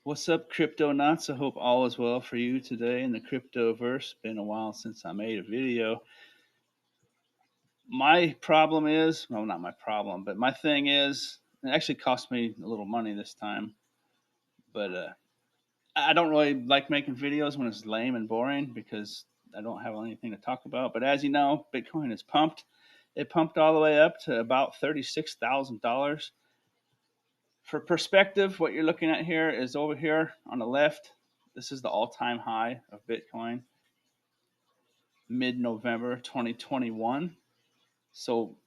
What's up, crypto nuts? I hope all is well for you today in the cryptoverse. Been a while since I made a video. My problem is, well, not my problem, but my thing is, it actually cost me a little money this time. But I don't really like making videos when it's lame and boring because I don't have anything to talk about. But as you know, Bitcoin is pumped. It pumped all the way up to about $36,000. For perspective, what you're looking at here is over here on the left. This is the all-time high of Bitcoin, mid-November 2021. So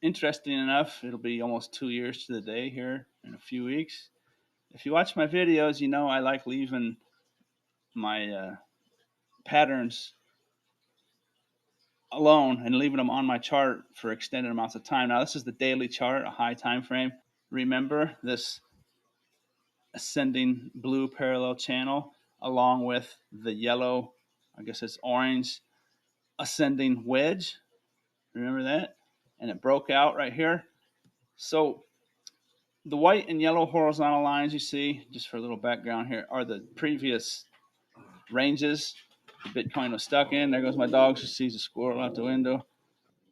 interesting enough, it'll be almost 2 years to the day here in a few weeks. If you watch my videos, you know I like leaving my patterns alone and leaving them on my chart for extended amounts of time. Now this is the daily chart, a high time frame. Remember this ascending blue parallel channel along with the yellow, I guess it's orange, ascending wedge. Remember that? And it broke out right here. So the white and yellow horizontal lines you see, just for a little background here, are the previous ranges Bitcoin was stuck in. There goes my dog. She sees a squirrel out the window.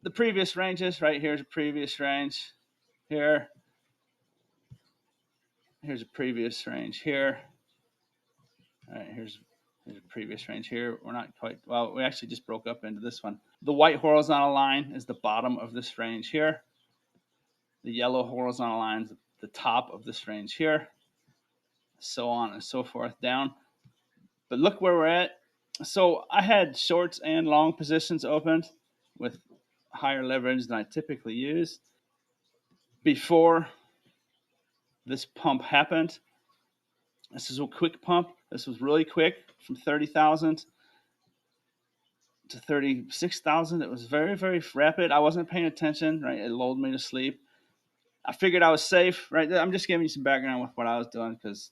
The previous ranges, right here's a previous range. Here, here's a previous range here. All right, here's a previous range here. We're not quite, well, we actually just broke up into this one. The white horizontal line is the bottom of this range here. The yellow horizontal line is the top of this range here. So on and so forth down. But look where we're at. So I had shorts and long positions opened with higher leverage than I typically use before this pump happened. This is a quick pump. This was really quick from 30,000 to 36,000. It was very, very rapid. I wasn't paying attention, right? It lulled me to sleep. I figured I was safe, right? I'm just giving you some background with what I was doing because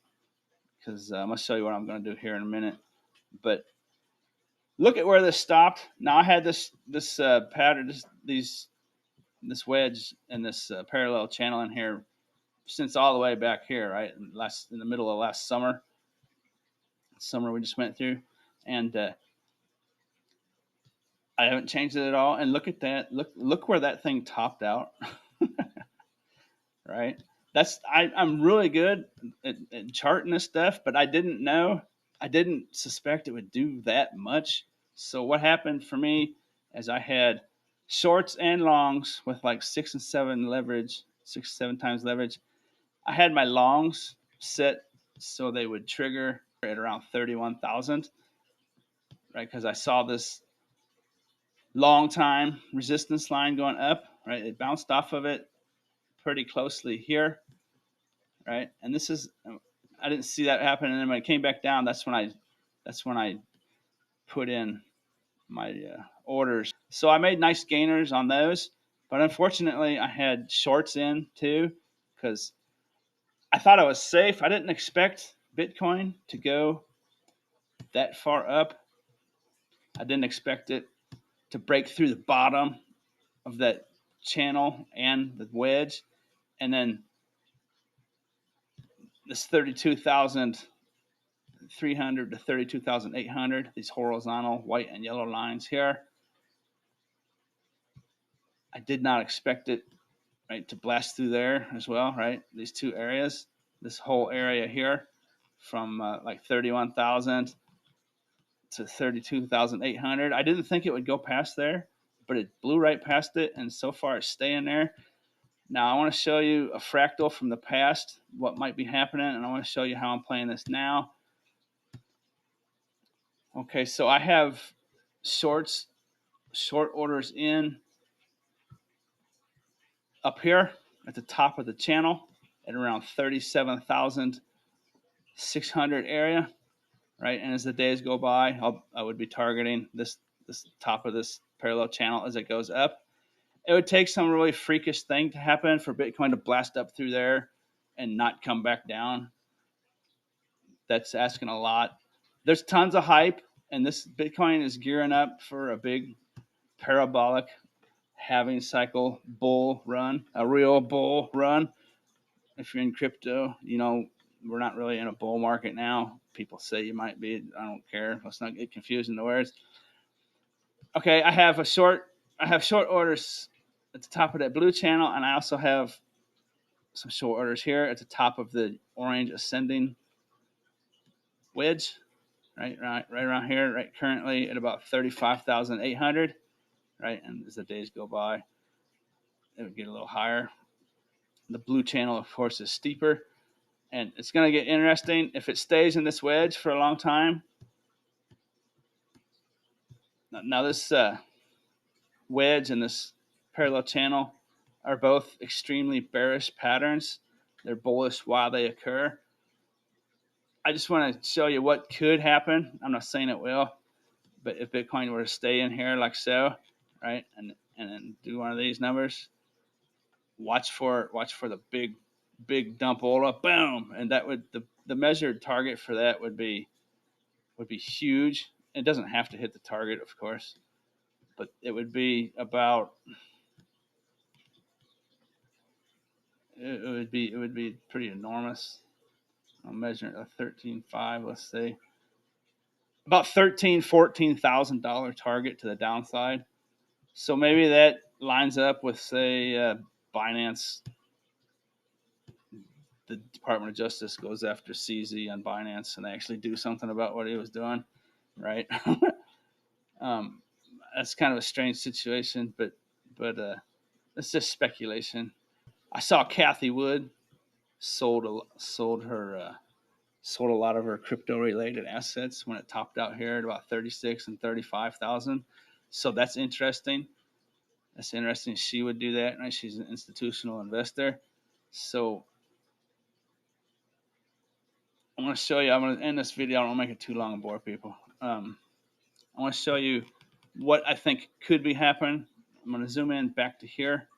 I'm going to show you what I'm going to do here in a minute. But look at where this stopped. Now I had this pattern, this wedge and this parallel channel in here since all the way back here, right? In the middle of last summer we just went through, and I haven't changed it at all. And look at that. Look where that thing topped out. Right? I'm really good at charting this stuff, but I didn't suspect it would do that much. So what happened for me is I had shorts and longs with like 6 and 7 times leverage. I had my longs set so they would trigger at around 31,000, right? Because I saw this long time resistance line going up, right? It bounced off of it pretty closely here, right? And this is, I didn't see that happen. And then when it came back down, that's when I put in my orders. So I made nice gainers on those, but unfortunately I had shorts in too because I thought I was safe. I didn't expect Bitcoin to go that far up. I didn't expect it to break through the bottom of that channel and the wedge, and then this 32,300 to 32,800, these horizontal white and yellow lines here. I did not expect it, right, to blast through there as well, right? These two areas, this whole area here, from like 31,000 to 32,800. I didn't think it would go past there, but it blew right past it, and so far it's staying there. Now I want to show you a fractal from the past, what might be happening, and I want to show you how I'm playing this now. Okay, so I have short orders in up here at the top of the channel at around 37,600 area, right? And as the days go by, I would be targeting this top of this parallel channel as it goes up. It would take some really freakish thing to happen for Bitcoin to blast up through there and not come back down. That's asking a lot. There's tons of hype, and this Bitcoin is gearing up for a big parabolic halving cycle bull run, a real bull run. If you're in crypto, you know we're not really in a bull market now. People say you might be. I don't care. Let's not get confused in the words. Okay, I have short orders at the top of that blue channel, and I also have some short orders here at the top of the orange ascending wedge, right around here, right currently at about 35,800, right? And as the days go by, it would get a little higher. The blue channel, of course, is steeper, and it's going to get interesting if it stays in this wedge for a long time. Now this wedge and this parallel channel are both extremely bearish patterns. They're bullish while they occur. I just want to show you what could happen. I'm not saying it will, but if Bitcoin were to stay in here like so, right, and then do one of these numbers, watch for the big dump all up, boom, and that would the measured target for that would be huge. It doesn't have to hit the target, of course, but it would be about it would be pretty enormous. I'm measuring a 13.5, let's say. About $14,000 target to the downside. So maybe that lines up with, say, Binance. The Department of Justice goes after CZ on Binance, and they actually do something about what he was doing, right? That's kind of a strange situation, but it's just speculation. I saw Kathy Wood sold a lot of her crypto related assets when it topped out here at about 36 and 35,000. So that's interesting. That's interesting. She would do that, right? She's an institutional investor. So I'm going to show you. I'm going to end this video. I don't want to make it too long and bore people. I want to show you what I think could be happening. I'm going to zoom in back to here,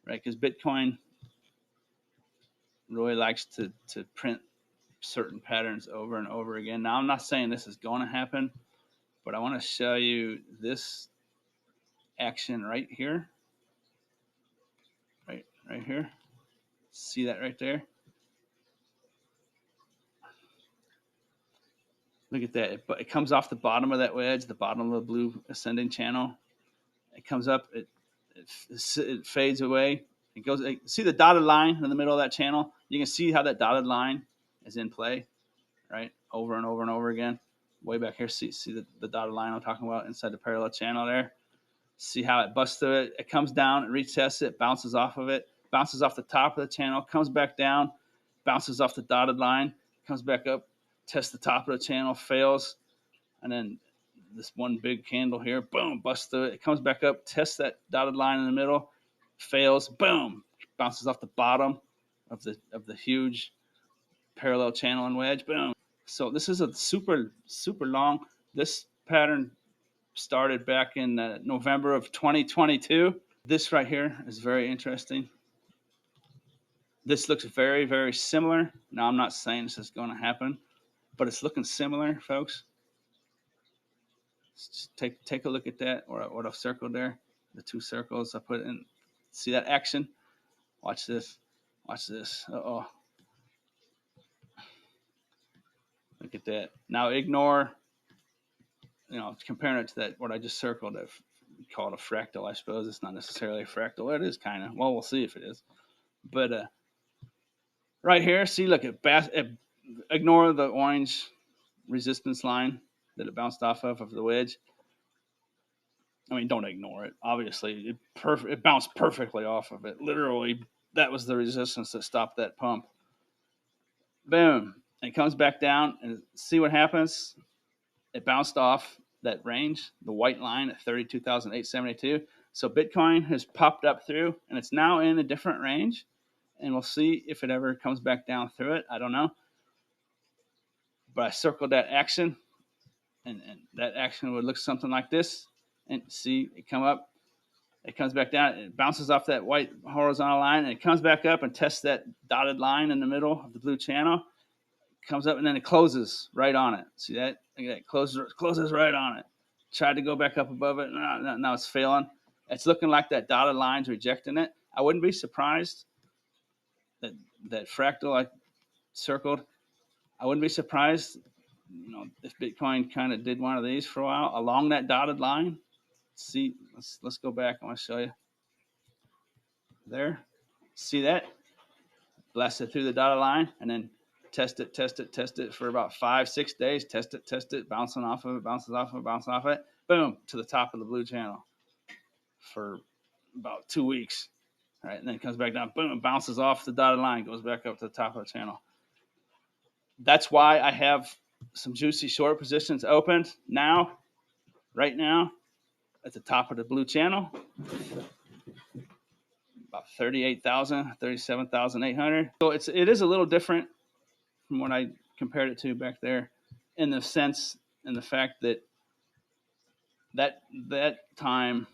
right? Because Bitcoin really likes to print certain patterns over and over again. Now, I'm not saying this is going to happen, but I want to show you this action right here, right here. See that right there? Look at that. It comes off the bottom of that wedge, the bottom of the blue ascending channel. It comes up, it fades away. It goes. See the dotted line in the middle of that channel? You can see how that dotted line is in play, right? Over and over and over again. Way back here, see the dotted line I'm talking about inside the parallel channel there. See how it busts through it. It comes down, it retests it, bounces off of it, bounces off the top of the channel, comes back down, bounces off the dotted line, comes back up, tests the top of the channel, fails, and then this one big candle here, boom, busts through it. It comes back up, tests that dotted line in the middle, fails, boom, bounces off the bottom of the huge parallel channel and wedge, boom. So this is a super long. This pattern started back in November of 2022. This right here is very interesting. This looks very similar. Now, I'm not saying this is going to happen, but it's looking similar, folks. Just take a look at that, or what I've circled there. The two circles I put in. See that action? Watch this. Watch this. Uh-oh. Look at that. Now ignore, comparing it to that, what I just circled, call it a fractal, I suppose. It's not necessarily a fractal. It is kind of. Well, we'll see if it is. But right here, see, look, ignore the orange resistance line that it bounced off of the wedge. I mean, don't ignore it. Obviously, it bounced perfectly off of it. Literally, that was the resistance that stopped that pump. Boom. It comes back down, and see what happens? It bounced off that range, the white line at 32,872. So Bitcoin has popped up through, and it's now in a different range. And we'll see if it ever comes back down through it. I don't know. But I circled that action, and that action would look something like this. And see it come up. It comes back down. It bounces off that white horizontal line, and it comes back up and tests that dotted line in the middle of the blue channel. It comes up, and then it closes right on it. See that? Look at that. Closes right on it. Tried to go back up above it. Now it's failing. It's looking like that dotted line's rejecting it. I wouldn't be surprised that fractal I circled. I wouldn't be surprised, if Bitcoin kind of did one of these for a while along that dotted line. See, let's go back. I want to show you there. See that? Blast it through the dotted line, and then test it for about 5-6 days. Test it, bouncing off of it, bounces off of it, bouncing off of it. Boom, to the top of the blue channel for about 2 weeks. Right, and then it comes back down. Boom, bounces off the dotted line, goes back up to the top of the channel. That's why I have some juicy short positions opened now, right now, at the top of the blue channel. About 38,000, 37,800. So it is a little different from what I compared it to back there, in the sense, in the fact that that time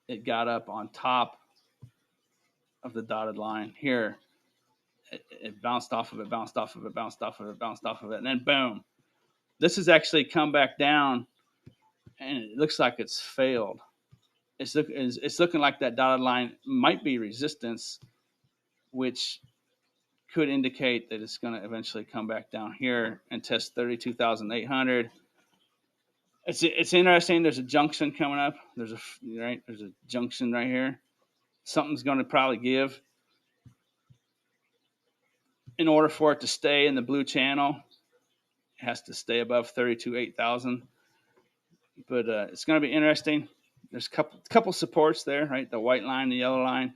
it got up on top of the dotted line here. It bounced off of it, bounced off of it, bounced off of it, bounced off of it, and then boom. This has actually come back down, and it looks like it's failed. It's looking like that dotted line might be resistance, which could indicate that it's going to eventually come back down here and test 32,800. It's interesting. There's a junction coming up. There's a junction right here. Something's going to probably give. In order for it to stay in the blue channel, it has to stay above 32,800. But it's going to be interesting. There's a couple supports there, right? The white line, the yellow line,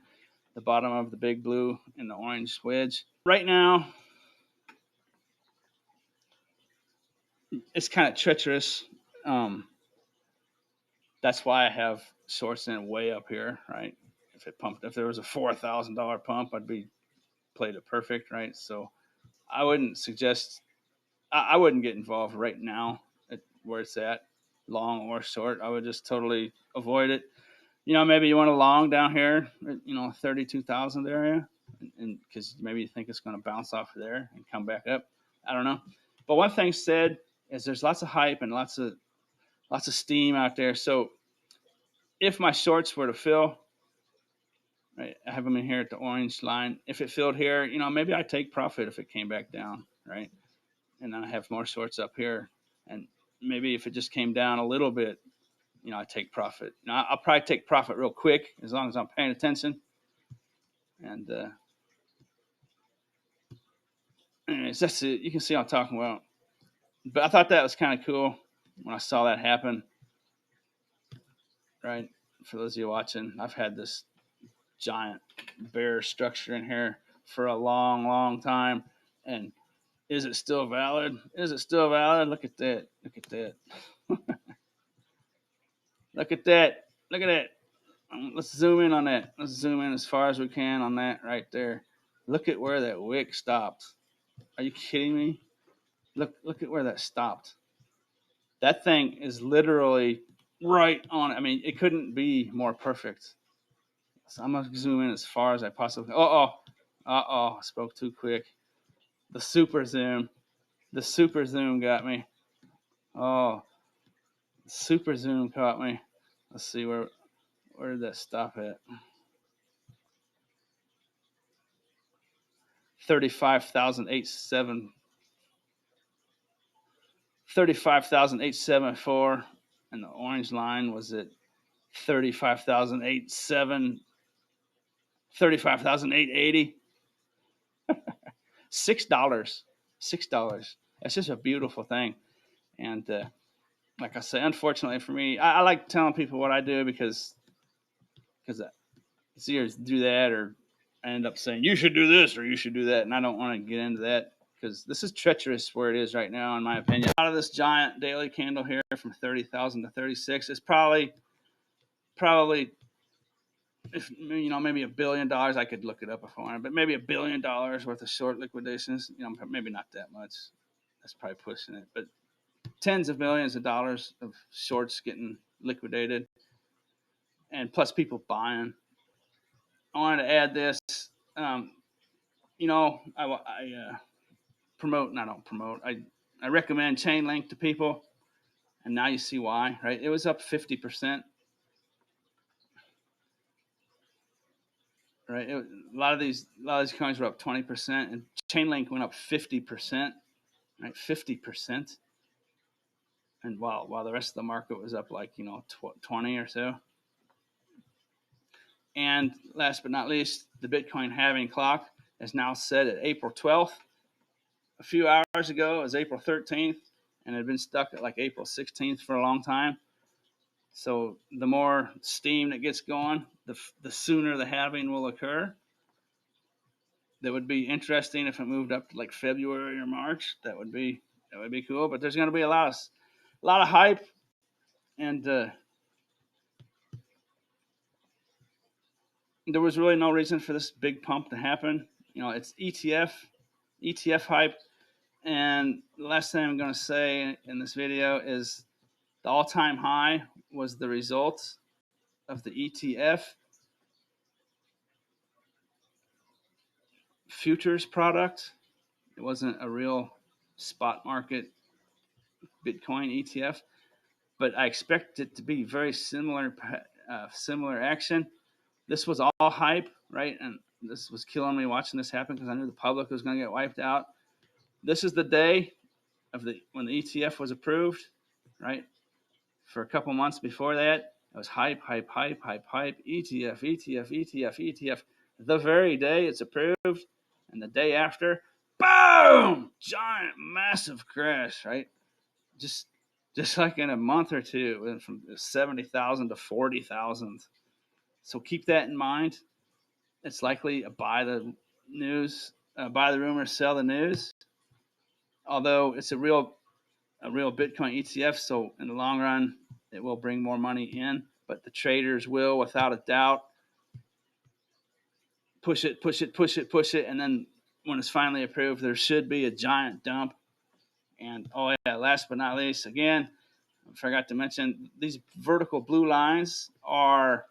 the bottom of the big blue, and the orange wedge. Right now, it's kind of treacherous. That's why I have shorts in way up here, right? If there was a $4,000 pump, I'd be played it perfect, right? So I wouldn't suggest, I wouldn't get involved right now at where it's at, long or short. I would just totally avoid it. Maybe you want a long down here, 32,000 area, and because maybe you think it's going to bounce off of there and come back up. I don't know. But one thing said is there's lots of hype and lots of steam out there. So if my shorts were to fill, right, I have them in here at the orange line. If it filled here, maybe I take profit if it came back down, right? And then I have more shorts up here. And maybe if it just came down a little bit, I take profit. I'll probably take profit real quick as long as I'm paying attention. And anyways, that's it. You can see what I'm talking about. But I thought that was kind of cool when I saw that happen. Right? For those of you watching, I've had this giant bear structure in here for a long, long time. And is it still valid? Is it still valid? Look at that. Look at that. Look at that. Look at that. Let's zoom in on that. Let's zoom in as far as we can on that right there. Look at where that wick stopped. Are you kidding me? Look at where that stopped. That thing is literally right on. I mean, it couldn't be more perfect. So I'm gonna zoom in as far as I possibly. I spoke too quick. The super zoom got me. Oh, super zoom caught me. Let's see where did that stop at? 35,874, and the orange line was at 35,880. $6. $6. That's just a beautiful thing. And like I say, unfortunately for me, I like telling people what I do because it's either do that or I end up saying you should do this or you should do that, and I don't want to get into that because this is treacherous where it is right now, in my opinion. Out of this giant daily candle here from 30,000 to 36 is probably if maybe $1 billion. I could look it up if I wanted, but maybe $1 billion worth of short liquidations. Maybe not that much. That's probably pushing it, but tens of millions of dollars of shorts getting liquidated, and plus people buying. I wanted to add this. I promote, and I don't promote. I recommend Chainlink to people, and now you see why, right? It was up 50%. right? A lot of these coins were up 20%, and Chainlink went up 50%, right? 50%, and while the rest of the market was up like 20 or so. And last but not least, the Bitcoin halving clock is now set at April 12th. A few hours ago, it was April 13th, and it had been stuck at like April 16th for a long time. So the more steam that gets going, the sooner the halving will occur. That would be interesting if it moved up to like February or March. That would be cool. But there's going to be a lot of hype, and there was really no reason for this big pump to happen. It's ETF hype. And the last thing I'm going to say in this video is the all-time high was the result of the ETF futures product. It wasn't a real spot market Bitcoin ETF, but I expect it to be very similar action. This was all hype, right? And this was killing me watching this happen because I knew the public was going to get wiped out. This is the day when the ETF was approved, right? For a couple months before that, it was hype, hype, hype, hype, hype, ETF, ETF, ETF, ETF. The very day it's approved, and the day after, boom! Giant, massive crash, right? Just like in a month or two, it went from 70,000 to 40,000. So keep that in mind. It's likely a buy the rumor, sell the news. Although it's a real Bitcoin ETF, so in the long run, it will bring more money in. But the traders will, without a doubt, push it, and then when it's finally approved, there should be a giant dump. And last but not least, again, I forgot to mention these vertical blue lines are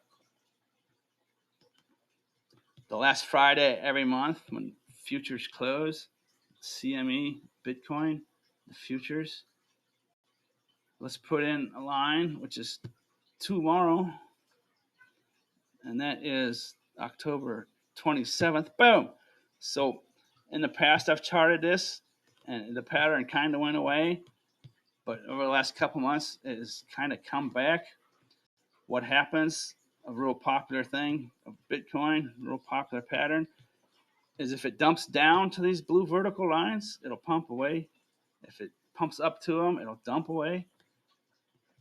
the last Friday every month when futures close. CME Bitcoin, the futures. Let's put in a line, which is tomorrow, and that is October 27th. Boom. So in the past, I've charted this, and the pattern kind of went away, but over the last couple months, it has kind of come back. What happens, a real popular thing of Bitcoin, real popular pattern, is if it dumps down to these blue vertical lines, it'll pump away. If it pumps up to them, it'll dump away.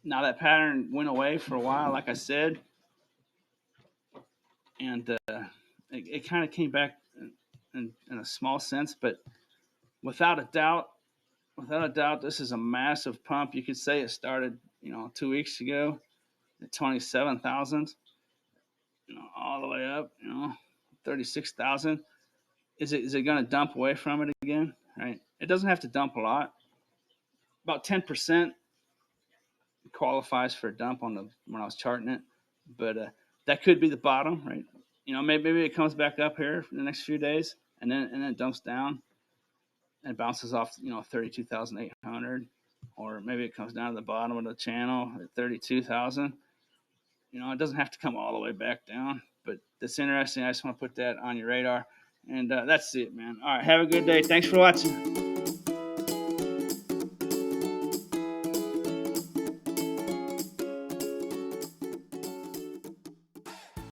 Now that pattern went away for a while, like I said, and it kind of came back in a small sense, but without a doubt, this is a massive pump. You could say it started, 2 weeks ago at 27,000, all the way up, 36,000. Is it going to dump away from it again? Right? It doesn't have to dump a lot. About 10% qualifies for a dump when I was charting it, but that could be the bottom, right? Maybe it comes back up here for the next few days, and then it dumps down and bounces off, 32,800, or maybe it comes down to the bottom of the channel at 32,000. It doesn't have to come all the way back down, but that's interesting. I just want to put that on your radar, and that's it, man. All right, have a good day. Thanks for watching.